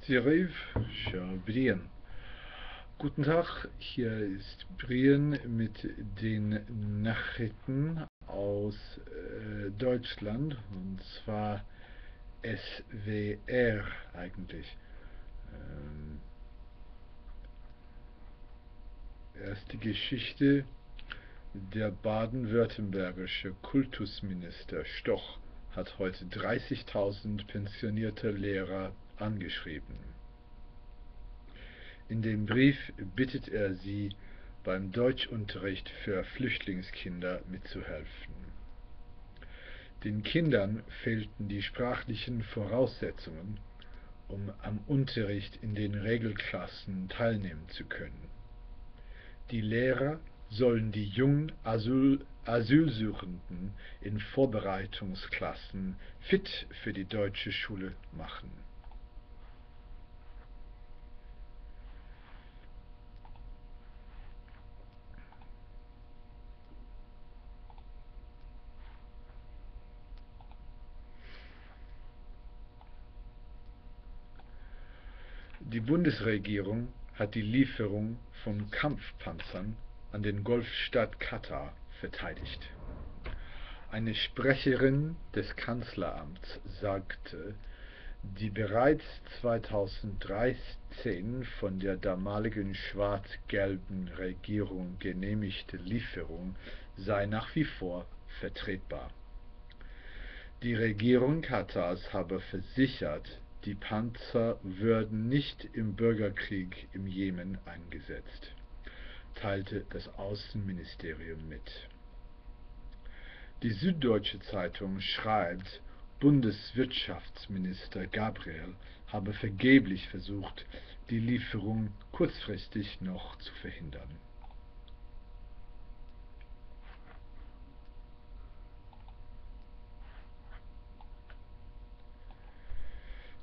Thierry, ja, Brian. Guten Tag, hier ist Brian mit den Nachrichten aus Deutschland, und zwar SWR eigentlich. Ähm, Erst die Geschichte: Der baden-württembergische Kultusminister Stoch hat heute 30.000 pensionierte Lehrer angeschrieben. In dem Brief bittet er sie, beim Deutschunterricht für Flüchtlingskinder mitzuhelfen. Den Kindern fehlten die sprachlichen Voraussetzungen, um am Unterricht in den Regelklassen teilnehmen zu können. Die Lehrer sollen die jungen Asylsuchenden in Vorbereitungsklassen fit für die deutsche Schule machen. Die Bundesregierung hat die Lieferung von Kampfpanzern an den Golfstaat Katar verteidigt. Eine Sprecherin des Kanzleramts sagte, die bereits 2013 von der damaligen schwarz-gelben Regierung genehmigte Lieferung sei nach wie vor vertretbar. Die Regierung Katars habe versichert, die Panzer würden nicht im Bürgerkrieg im Jemen eingesetzt, teilte das Außenministerium mit. Die Süddeutsche Zeitung schreibt, Bundeswirtschaftsminister Gabriel habe vergeblich versucht, die Lieferung kurzfristig noch zu verhindern.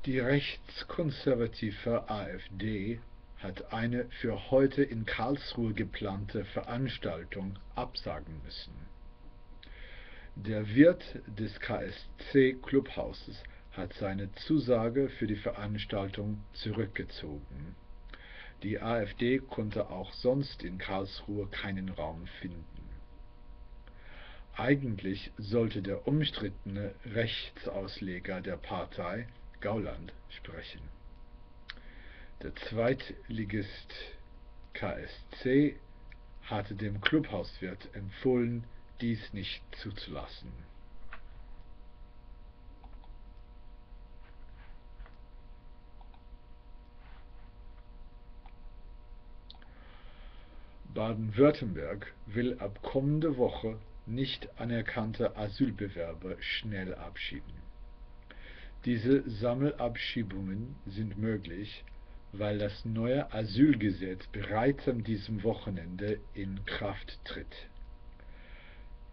Die rechtskonservative AfD hat eine für heute in Karlsruhe geplante Veranstaltung absagen müssen. Der Wirt des KSC-Clubhauses hat seine Zusage für die Veranstaltung zurückgezogen. Die AfD konnte auch sonst in Karlsruhe keinen Raum finden. Eigentlich sollte der umstrittene Rechtsausleger der Partei, Gauland, sprechen. Der Zweitligist KSC hatte dem Clubhauswirt empfohlen, dies nicht zuzulassen. Baden-Württemberg will ab kommende Woche nicht anerkannte Asylbewerber schnell abschieben. Diese Sammelabschiebungen sind möglich, weil das neue Asylgesetz bereits an diesem Wochenende in Kraft tritt.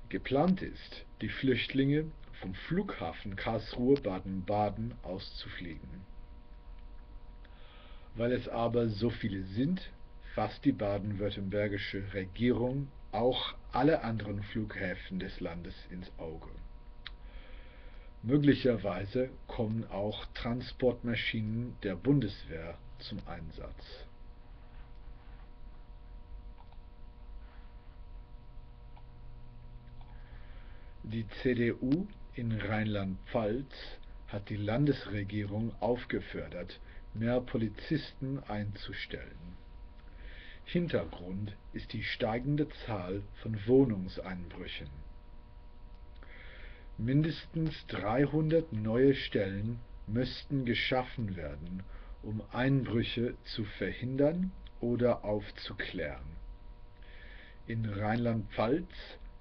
Geplant ist, die Flüchtlinge vom Flughafen Karlsruhe-Baden-Baden aus zu fliegen. Weil es aber so viele sind, fasst die baden-württembergische Regierung auch alle anderen Flughäfen des Landes ins Auge. Möglicherweise kommen auch Transportmaschinen der Bundeswehr zum Einsatz. Die CDU in Rheinland-Pfalz hat die Landesregierung aufgefordert, mehr Polizisten einzustellen. Hintergrund ist die steigende Zahl von Wohnungseinbrüchen. Mindestens 300 neue Stellen müssten geschaffen werden, um Einbrüche zu verhindern oder aufzuklären. In Rheinland-Pfalz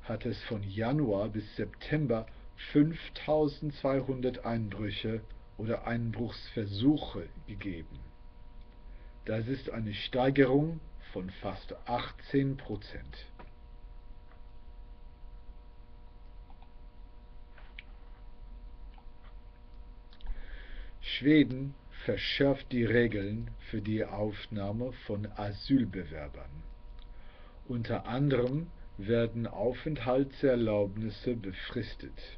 hat es von Januar bis September 5200 Einbrüche oder Einbruchsversuche gegeben. Das ist eine Steigerung von fast 18%. Schweden verschärft die Regeln für die Aufnahme von Asylbewerbern. Unter anderem werden Aufenthaltserlaubnisse befristet.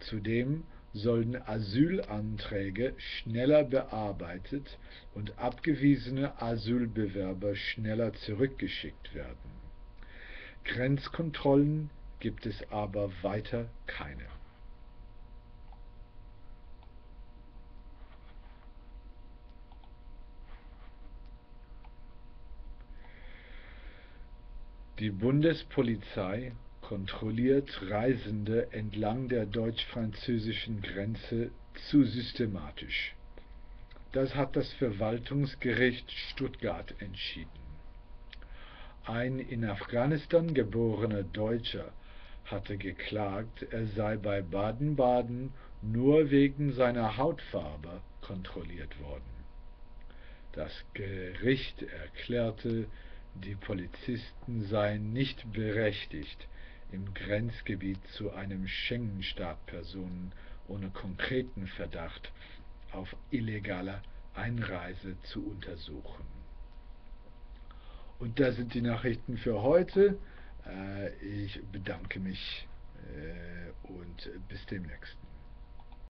Zudem sollen Asylanträge schneller bearbeitet und abgewiesene Asylbewerber schneller zurückgeschickt werden. Grenzkontrollen gibt es aber weiter keine. Die Bundespolizei kontrolliert Reisende entlang der deutsch-französischen Grenze zu systematisch. Das hat das Verwaltungsgericht Stuttgart entschieden. Ein in Afghanistan geborener Deutscher hatte geklagt, er sei bei Baden-Baden nur wegen seiner Hautfarbe kontrolliert worden. Das Gericht erklärte, die Polizisten seien nicht berechtigt, im Grenzgebiet zu einem Schengen-Staat Personen ohne konkreten Verdacht auf illegale Einreise zu untersuchen. Und das sind die Nachrichten für heute. Ich bedanke mich und bis demnächst.